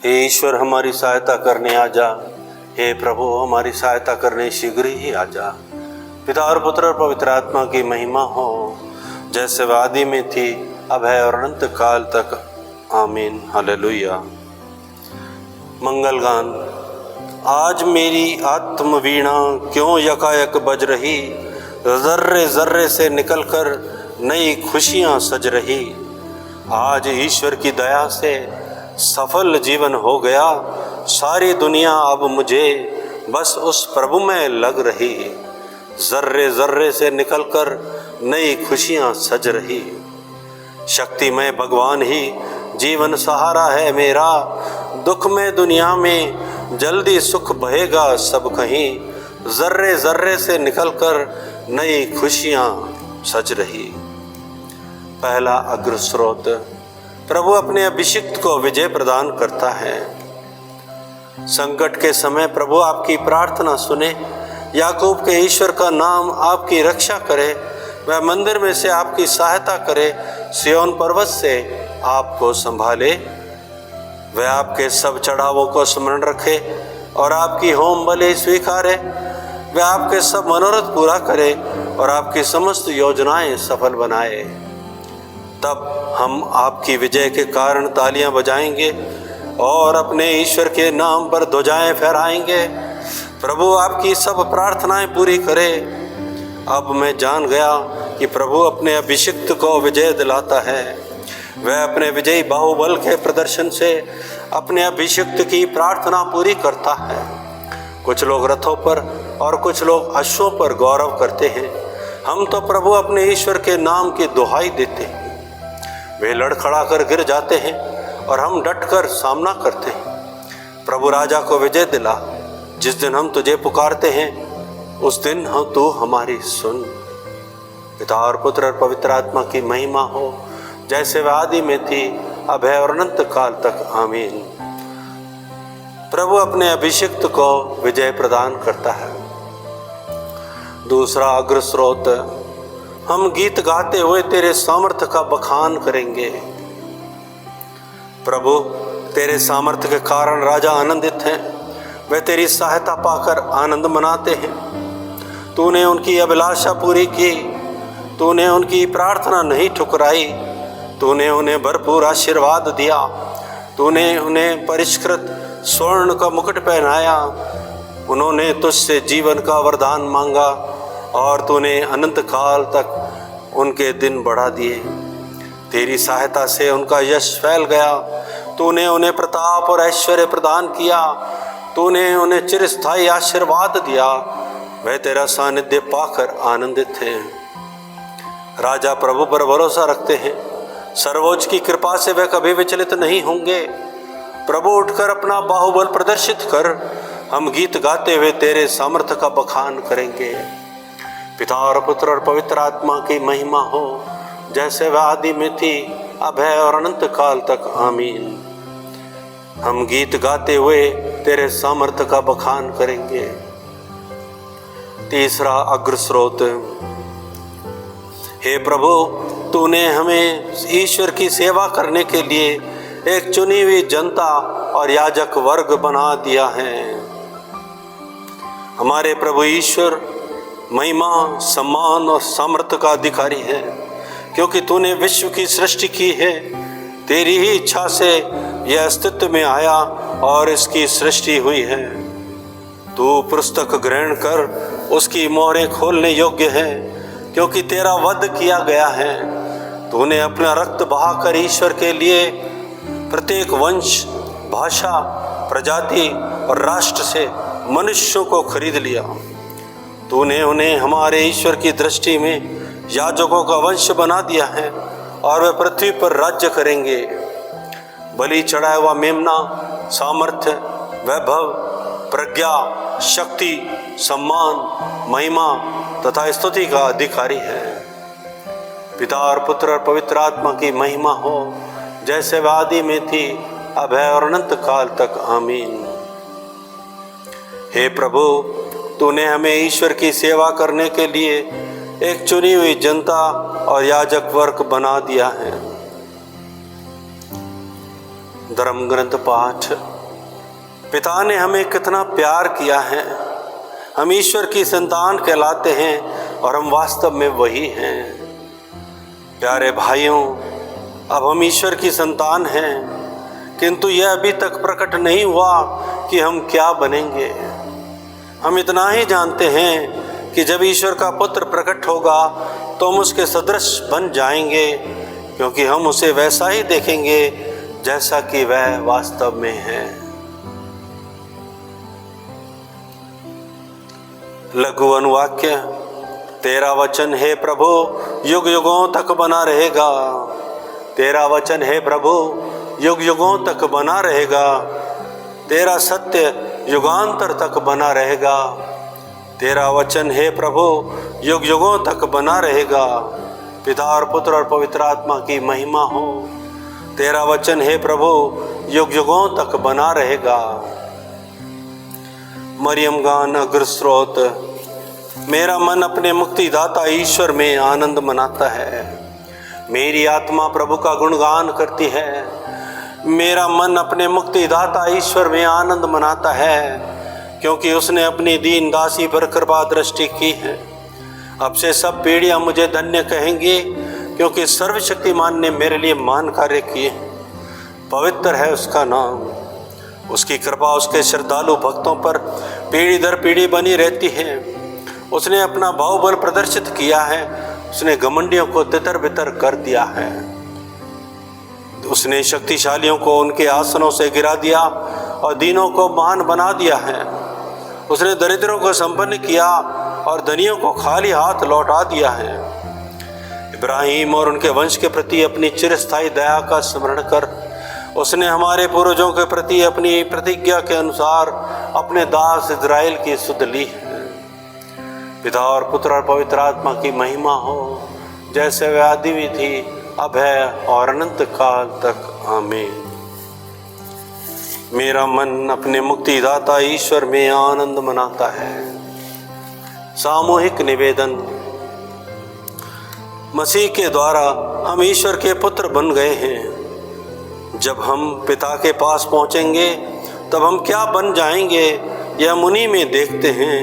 हे ईश्वर हमारी सहायता करने आ जा। हे प्रभु हमारी सहायता करने शीघ्र ही आ जा। पिता और पुत्र और पवित्र आत्मा की महिमा हो, जैसे वह आदि में थी, अब है और अनंत काल तक। आमीन। हालेलुया। मंगल गान। आज मेरी आत्म वीणा क्यों यकायक बज रही, जर्रे जर्रे से निकलकर नई खुशियाँ सज रही। आज ईश्वर की दया से सफल जीवन हो गया, सारी दुनिया अब मुझे बस उस प्रभु में लग रही। जर्रे जर्रे से निकलकर नई खुशियाँ सज रही। शक्तिमय भगवान ही जीवन सहारा है मेरा, दुख में दुनिया में जल्दी सुख बहेगा सब कहीं। जर्रे जर्रे से निकलकर नई खुशियाँ सज रही। पहला अग्र स्रोत। प्रभु अपने अभिषिक्त को विजय प्रदान करता है। संकट के समय प्रभु आपकी प्रार्थना सुने, याकूब के ईश्वर का नाम आपकी रक्षा करे। वह मंदिर में से आपकी सहायता करे, सिय्योन पर्वत से आपको संभाले। वह आपके सब चढ़ावों को स्मरण रखे और आपकी होम बलि स्वीकारे। वह आपके सब मनोरथ पूरा करे और आपकी समस्त योजनाएं सफल बनाए। तब हम आपकी विजय के कारण तालियां बजाएंगे और अपने ईश्वर के नाम पर ध्वजाएं फहराएंगे। प्रभु आपकी सब प्रार्थनाएं पूरी करे। अब मैं जान गया कि प्रभु अपने अभिषिक्त को विजय दिलाता है। वह अपने विजयी बाहुबल के प्रदर्शन से अपने अभिषिक्त की प्रार्थना पूरी करता है। कुछ लोग रथों पर और कुछ लोग अश्वों पर गौरव करते हैं। हम तो प्रभु अपने ईश्वर के नाम की दुहाई देते हैं। वे लड़खड़ा कर गिर जाते हैं और हम डटकर सामना करते हैं। प्रभु राजा को विजय दिला। जिस दिन हम तुझे पुकारते हैं उस दिन हम तू हमारी सुन। पिता और पुत्र और पवित्र आत्मा की महिमा हो, जैसे वह आदि में थी, अब है और अनंत काल तक। आमीन। प्रभु अपने अभिषिक्त को विजय प्रदान करता है। दूसरा अग्र स्रोत। हम गीत गाते हुए तेरे सामर्थ्य का बखान करेंगे। प्रभु तेरे सामर्थ्य के कारण राजा आनंदित हैं। वे तेरी सहायता पाकर आनंद मनाते हैं। तूने उनकी अभिलाषा पूरी की। तूने उनकी प्रार्थना नहीं ठुकराई। तूने उन्हें भरपूर आशीर्वाद दिया। तूने उन्हें परिष्कृत स्वर्ण का मुकुट पहनाया। उन्होंने तुझसे जीवन का वरदान मांगा और तूने अनंत काल तक उनके दिन बढ़ा दिए। तेरी सहायता से उनका यश फैल गया। तूने उन्हें प्रताप और ऐश्वर्य प्रदान किया। तूने उन्हें चिरस्थायी आशीर्वाद दिया। वह तेरा सानिध्य पाकर आनंदित हैं। राजा प्रभु पर भरोसा रखते हैं। सर्वोच्च की कृपा से वह कभी विचलित नहीं होंगे। प्रभु उठकर अपना बाहुबल प्रदर्शित कर। हम गीत गाते हुए तेरे सामर्थ्य का बखान करेंगे। पिता और पुत्र और पवित्र आत्मा की महिमा हो, जैसे वह आदि में थी, अब है और अनंत काल तक। आमीन। हम गीत गाते हुए तेरे सामर्थ्य का बखान करेंगे। तीसरा अग्र स्रोत। हे प्रभु, तूने हमें ईश्वर की सेवा करने के लिए एक चुनी हुई जनता और याजक वर्ग बना दिया है। हमारे प्रभु ईश्वर महिमा, सम्मान और सामर्थ्य का अधिकारी है, क्योंकि तूने विश्व की सृष्टि की है। तेरी ही इच्छा से यह अस्तित्व में आया और इसकी सृष्टि हुई है। तू पुस्तक ग्रहण कर उसकी मोहरें खोलने योग्य है, क्योंकि तेरा वध किया गया है। तूने अपना रक्त बहाकर ईश्वर के लिए प्रत्येक वंश, भाषा, प्रजाति और राष्ट्र से मनुष्यों को खरीद लिया। तूने उन्हें हमारे ईश्वर की दृष्टि में याजकों का वंश बना दिया है और वे पृथ्वी पर राज्य करेंगे। बलि चढ़ाया हुआ मेमना सामर्थ्य, वैभव, प्रज्ञा, शक्ति, सम्मान, महिमा तथा स्तुति का अधिकारी है। पिता और पुत्र और पवित्र आत्मा की महिमा हो, जैसे वह आदि में थी, अब है और अनंत काल तक। आमीन। हे प्रभु, तूने हमें ईश्वर की सेवा करने के लिए एक चुनी हुई जनता और याजक वर्ग बना दिया है। धर्म ग्रंथ पाठ। पिता ने हमें कितना प्यार किया है। हम ईश्वर की संतान कहलाते हैं और हम वास्तव में वही हैं। प्यारे भाइयों, अब हम ईश्वर की संतान हैं, किंतु यह अभी तक प्रकट नहीं हुआ कि हम क्या बनेंगे। हम इतना ही जानते हैं कि जब ईश्वर का पुत्र प्रकट होगा तो हम उसके सदृश बन जाएंगे, क्योंकि हम उसे वैसा ही देखेंगे जैसा कि वह वास्तव में है। लघु अनुवाक्य। तेरा वचन हे प्रभु युग युगों तक बना रहेगा। तेरा वचन हे प्रभु युग युगों तक बना रहेगा। तेरा सत्य युगांतर तक बना रहेगा। तेरा वचन हे प्रभु युग युगों तक बना रहेगा। पिता और पुत्र और पवित्र आत्मा की महिमा हो। तेरा वचन हे प्रभु युग युगों तक बना रहेगा। मरियम गान अग्र स्रोत। मेरा मन अपने मुक्तिदाता ईश्वर में आनंद मनाता है। मेरी आत्मा प्रभु का गुणगान करती है। मेरा मन अपने मुक्तिदाता ईश्वर में आनंद मनाता है, क्योंकि उसने अपनी दीन दासी पर कृपा दृष्टि की है। अब से सब पीढ़ियां मुझे धन्य कहेंगी, क्योंकि सर्वशक्तिमान ने मेरे लिए महान कार्य किए। पवित्र है उसका नाम। उसकी कृपा उसके श्रद्धालु भक्तों पर पीढ़ी दर पीढ़ी बनी रहती है। उसने अपना बाहुबल प्रदर्शित किया है। उसने घमंडियों को तितर बितर कर दिया है। उसने शक्तिशालियों को उनके आसनों से गिरा दिया और दीनों को महान बना दिया है। उसने दरिद्रों को संपन्न किया और धनियों को खाली हाथ लौटा दिया है। इब्राहिम और उनके वंश के प्रति अपनी चिरस्थायी दया का स्मरण कर उसने हमारे पूर्वजों के प्रति अपनी प्रतिज्ञा के अनुसार अपने दास इज़राइल की सुध ली है। पिता और पुत्र और पवित्र आत्मा की महिमा हो, जैसे वह आदि में थी, अब है और अनंत काल तक। आमीन। मेरा मन अपने मुक्तिदाता ईश्वर में आनंद मनाता है। सामूहिक निवेदन। मसीह के द्वारा हम ईश्वर के पुत्र बन गए हैं। जब हम पिता के पास पहुंचेंगे तब हम क्या बन जाएंगे, यह हम उन्हीं में देखते हैं।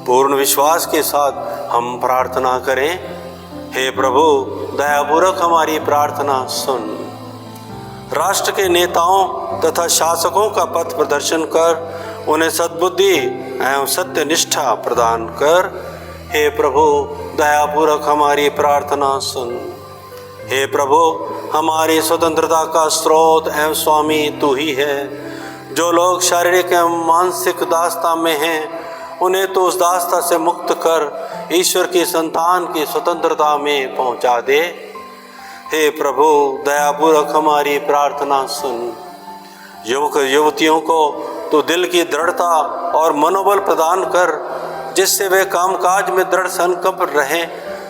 पूर्ण विश्वास के साथ हम प्रार्थना करें। हे प्रभु, दयापूर्वक हमारी प्रार्थना सुन। राष्ट्र के नेताओं तथा शासकों का पथ प्रदर्शन कर उन्हें सद्बुद्धि एवं सत्य निष्ठा प्रदान कर। हे प्रभु, दयापूर्वक हमारी प्रार्थना सुन। हे प्रभु, हमारी स्वतंत्रता का स्रोत एवं स्वामी तू ही है। जो लोग शारीरिक एवं मानसिक दासता में हैं, उन्हें तो उस दासता से मुक्त कर ईश्वर की संतान की स्वतंत्रता में पहुंचा दे। हे प्रभु, दयापूर्वक हमारी प्रार्थना सुन। युवक युवतियों को तो दिल की दृढ़ता और मनोबल प्रदान कर, जिससे वे कामकाज में दृढ़ संकल्प रहें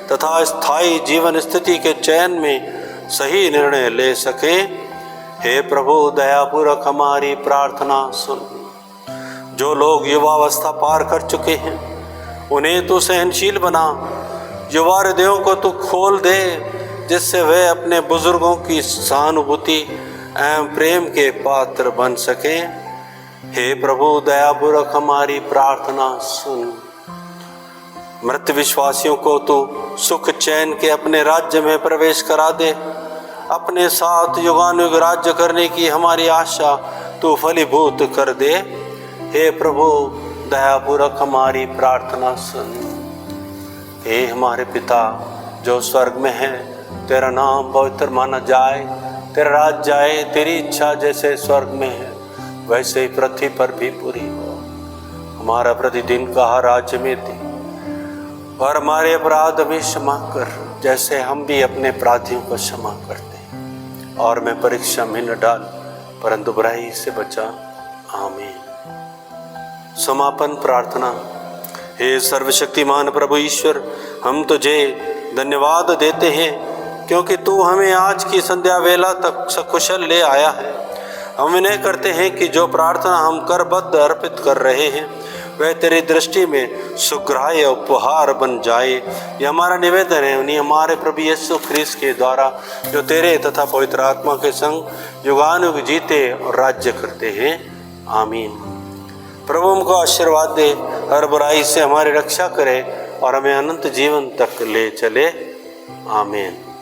तथा स्थायी जीवन स्थिति के चयन में सही निर्णय ले सके। हे प्रभु, दयापूर्वक हमारी प्रार्थना सुन। जो लोग युवावस्था पार कर चुके हैं, उन्हें तू सहनशील बना। युवा हृदयों को तू खोल दे, जिससे वे अपने बुजुर्गों की सहानुभूति एवं प्रेम के पात्र बन सके। हे प्रभु, दयापूर्वक हमारी प्रार्थना सुन। मृत विश्वासियों को तू सुख चैन के अपने राज्य में प्रवेश करा दे। अपने साथ युगानुयुग राज्य करने की हमारी आशा तू फलीभूत कर दे। हे प्रभु, दयापूर्वक हमारी प्रार्थना सुन। हे हमारे पिता जो स्वर्ग में है, तेरा नाम पवित्र माना जाए। तेरा राज्य आए। तेरी इच्छा जैसे स्वर्ग में है वैसे ही पृथ्वी पर भी पूरी हो। हमारा प्रतिदिन का आहार आज हमें दे, और हमारे अपराध हमें क्षमा कर, जैसे हम भी अपने अपराधियों को क्षमा करते हैं। और मैं परीक्षा में न डाल, परंतु बुराई से बचा। आमीन। समापन प्रार्थना। हे सर्वशक्तिमान प्रभु ईश्वर, हम तुझे धन्यवाद देते हैं, क्योंकि तू हमें आज की संध्या वेला तक सकुशल ले आया है। हम विनय करते हैं कि जो प्रार्थना हम करबद्ध अर्पित कर रहे हैं, वह तेरी दृष्टि में सुग्राह्य उपहार बन जाए। यह हमारा निवेदन है उन्हीं हमारे प्रभु यीशु ख्रीस्त के द्वारा, जो तेरे तथा पवित्र आत्मा के संग युगानुग जीते और राज्य करते हैं। आमीन। प्रभु हमको आशीर्वाद दे, हर बुराई से हमारी रक्षा करे और हमें अनंत जीवन तक ले चले। आमीन।